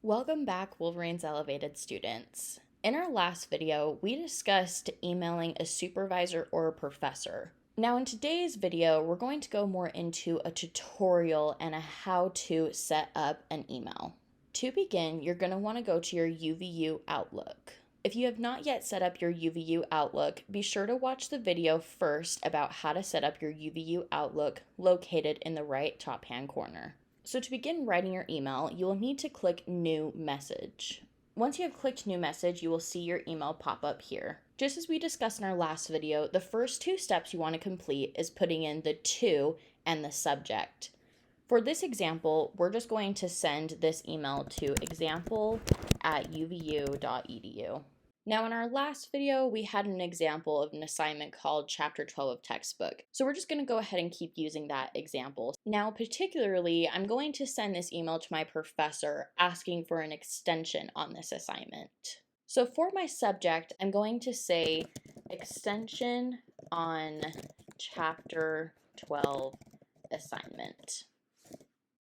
Welcome back, Wolverine's Elevated students. In our last video, we discussed emailing a supervisor or a professor. Now in today's video, we're going to go more into a tutorial and a how to set up an email. To begin, you're going to want to go to your UVU Outlook. If you have not yet set up your UVU Outlook, be sure to watch the video first about how to set up your UVU Outlook located in the right top hand corner. So to begin writing your email, you will need to click New Message. Once you have clicked New Message, you will see your email pop up here. Just as we discussed in our last video, the first two steps you want to complete is putting in the to and the subject. For this example, we're just going to send this email to example@uvu.edu. Now in our last video, we had an example of an assignment called Chapter 12 of Textbook. So we're just going to go ahead and keep using that example. Now particularly, I'm going to send this email to my professor asking for an extension on this assignment. So for my subject, I'm going to say extension on Chapter 12 assignment.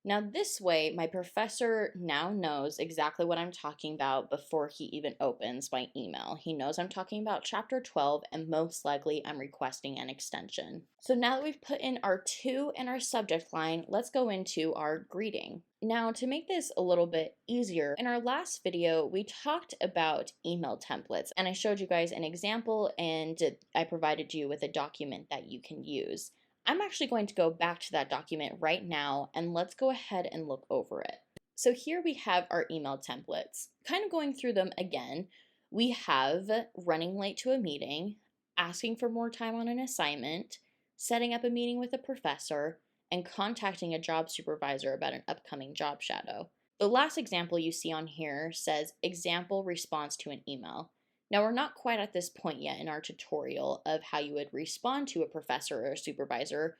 Now this way, my professor now knows exactly what I'm talking about before he even opens my email. He knows I'm talking about Chapter 12 and most likely I'm requesting an extension. So now that we've put in our to and our subject line, let's go into our greeting. Now to make this a little bit easier, in our last video, we talked about email templates and I showed you guys an example and I provided you with a document that you can use. I'm actually going to go back to that document right now and let's go ahead and look over it. So here we have our email templates. Kind of going through them again, we have running late to a meeting, asking for more time on an assignment, setting up a meeting with a professor, and contacting a job supervisor about an upcoming job shadow. The last example you see on here says example response to an email. Now we're not quite at this point yet in our tutorial of how you would respond to a professor or a supervisor,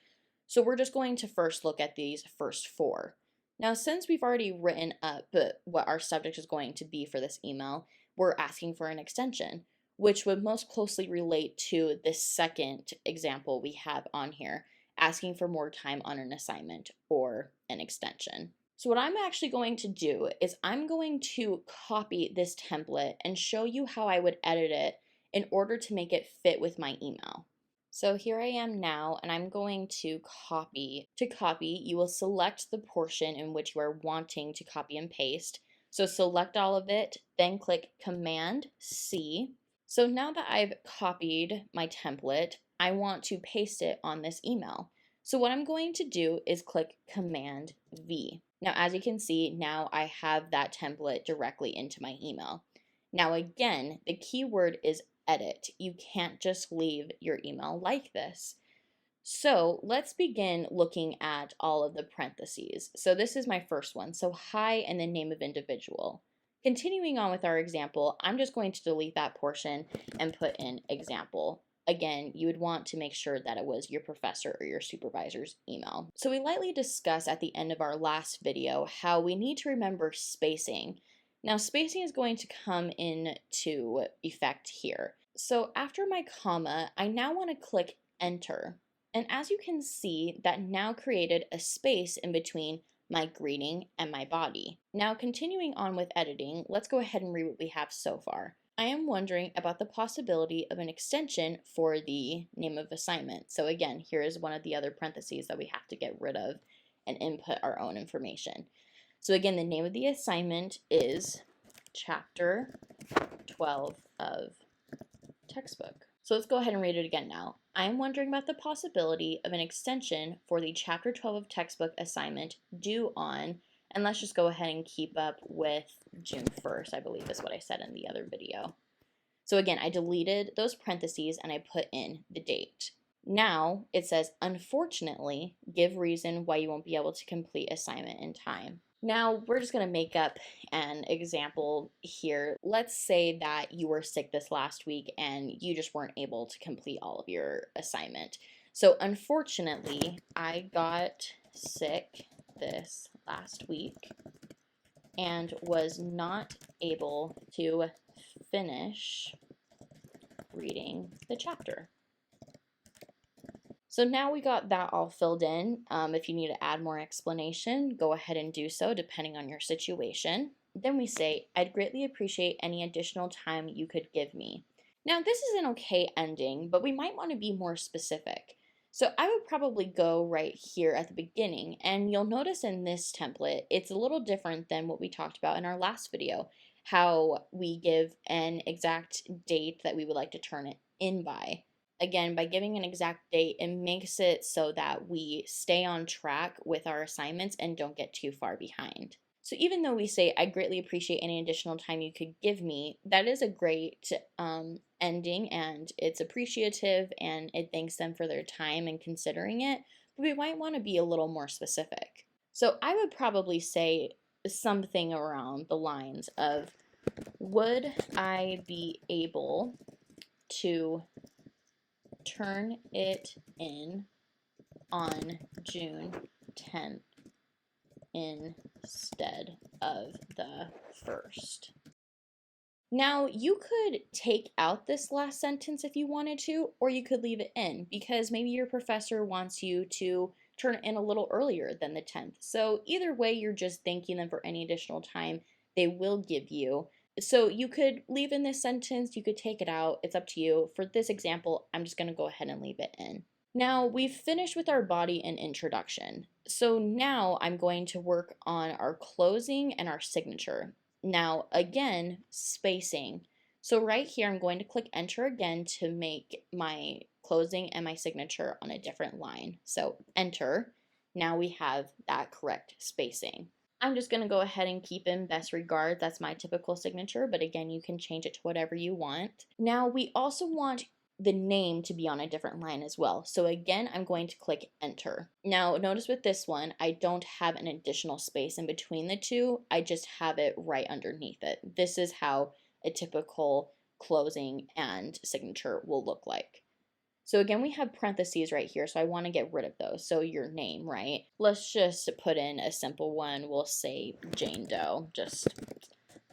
so we're just going to first look at these first four. Now since we've already written up what our subject is going to be for this email, we're asking for an extension, which would most closely relate to this second example we have on here, asking for more time on an assignment or an extension. So what I'm actually going to do is I'm going to copy this template and show you how I would edit it in order to make it fit with my email. So here I am now and I'm going to copy. To copy, you will select the portion in which you are wanting to copy and paste. So select all of it, then click Command C. So now that I've copied my template, I want to paste it on this email. So what I'm going to do is click Command V. Now, as you can see, now I have that template directly into my email. Now, again, the keyword is edit. You can't just leave your email like this. So let's begin looking at all of the parentheses. So this is my first one. So hi and then name of individual. Continuing on with our example, I'm just going to delete that portion and put in example. Again, you would want to make sure that it was your professor or your supervisor's email. So we lightly discussed at the end of our last video how we need to remember spacing. Now spacing is going to come into effect here. So after my comma, I now want to click enter. And as you can see, that now created a space in between my greeting and my body. Now continuing on with editing, let's go ahead and read what we have so far. I am wondering about the possibility of an extension for the name of assignment. So again, here is one of the other parentheses that we have to get rid of and input our own information. So again, the name of the assignment is Chapter 12 of Textbook. So let's go ahead and read it again now. I am wondering about the possibility of an extension for the Chapter 12 of Textbook assignment due on, and let's just go ahead and keep up with June 1st, I believe is what I said in the other video. So again, I deleted those parentheses and I put in the date. Now it says, unfortunately, give reason why you won't be able to complete assignment in time. Now we're just going to make up an example here. Let's say that you were sick this last week and you just weren't able to complete all of your assignment. So unfortunately, I got sick this last week and was not able to finish reading the chapter. So now we got that all filled in. If you need to add more explanation, go ahead and do so depending on your situation. Then we say, I'd greatly appreciate any additional time you could give me. Now, this is an okay ending, but we might want to be more specific. So I would probably go right here at the beginning, and you'll notice in this template, it's a little different than what we talked about in our last video, how we give an exact date that we would like to turn it in by. Again, by giving an exact date, it makes it so that we stay on track with our assignments and don't get too far behind. So even though we say, I greatly appreciate any additional time you could give me, that is a great ending, and it's appreciative and it thanks them for their time and considering it, but we might want to be a little more specific. So I would probably say something around the lines of, would I be able to turn it in on June 10th instead of the 1st? Now, you could take out this last sentence if you wanted to, or you could leave it in because maybe your professor wants you to turn it in a little earlier than the 10th. So either way, you're just thanking them for any additional time they will give you. So you could leave in this sentence, you could take it out, it's up to you. For this example, I'm just going to go ahead and leave it in. Now we've finished with our body and introduction. So now I'm going to work on our closing and our signature. Now again, spacing. So right here, I'm going to click enter again to make my closing and my signature on a different line. So enter. Now we have that correct spacing. I'm just going to go ahead and keep in best regards. That's my typical signature, but again, you can change it to whatever you want. Now, we also want the name to be on a different line as well. So again, I'm going to click enter. Now, notice with this one, I don't have an additional space in between the two. I just have it right underneath it. This is how a typical closing and signature will look like. So again, we have parentheses right here, so I want to get rid of those. So your name, right? Let's just put in a simple one. We'll say Jane Doe, just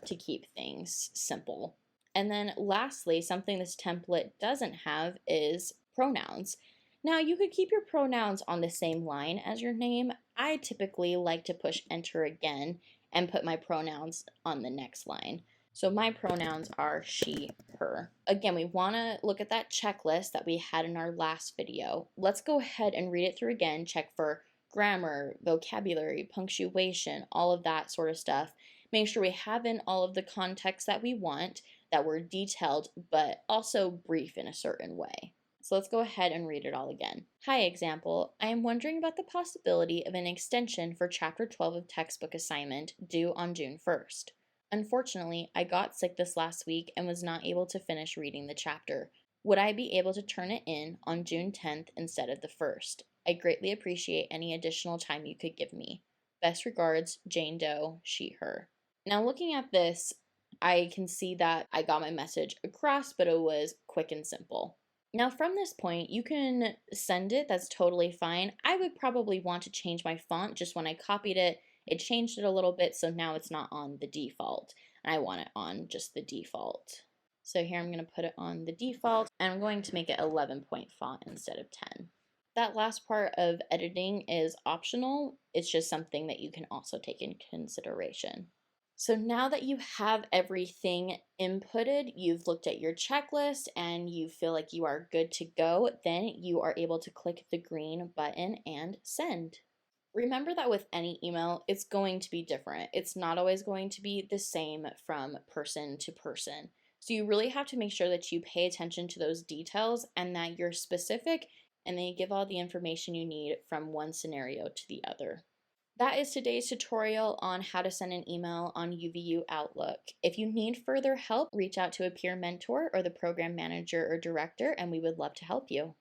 to keep things simple. And then lastly, something this template doesn't have is pronouns. Now you could keep your pronouns on the same line as your name. I typically like to push enter again and put my pronouns on the next line. So my pronouns are she, her. Again, we want to look at that checklist that we had in our last video. Let's go ahead and read it through again, check for grammar, vocabulary, punctuation, all of that sort of stuff. Make sure we have in all of the context that we want, that we're detailed, but also brief in a certain way. So let's go ahead and read it all again. Hi, example. I am wondering about the possibility of an extension for Chapter 12 of textbook assignment due on June 1st. Unfortunately, I got sick this last week and was not able to finish reading the chapter. Would I be able to turn it in on June 10th instead of the 1st? I greatly appreciate any additional time you could give me. Best regards, Jane Doe, she, her. Now looking at this, I can see that I got my message across, but it was quick and simple. Now from this point, you can send it, that's totally fine. I would probably want to change my font. Just when I copied it, it changed it a little bit, so now it's not on the default, and I want it on just the default. So here I'm going to put it on the default, and I'm going to make it 11-point font instead of 10. That last part of editing is optional. It's just something that you can also take in consideration. So now that you have everything inputted, you've looked at your checklist and you feel like you are good to go, then you are able to click the green button and send. Remember that with any email, it's going to be different. It's not always going to be the same from person to person. So you really have to make sure that you pay attention to those details and that you're specific and then you give all the information you need from one scenario to the other. That is today's tutorial on how to send an email on UVU Outlook. If you need further help, reach out to a peer mentor or the program manager or director, and we would love to help you.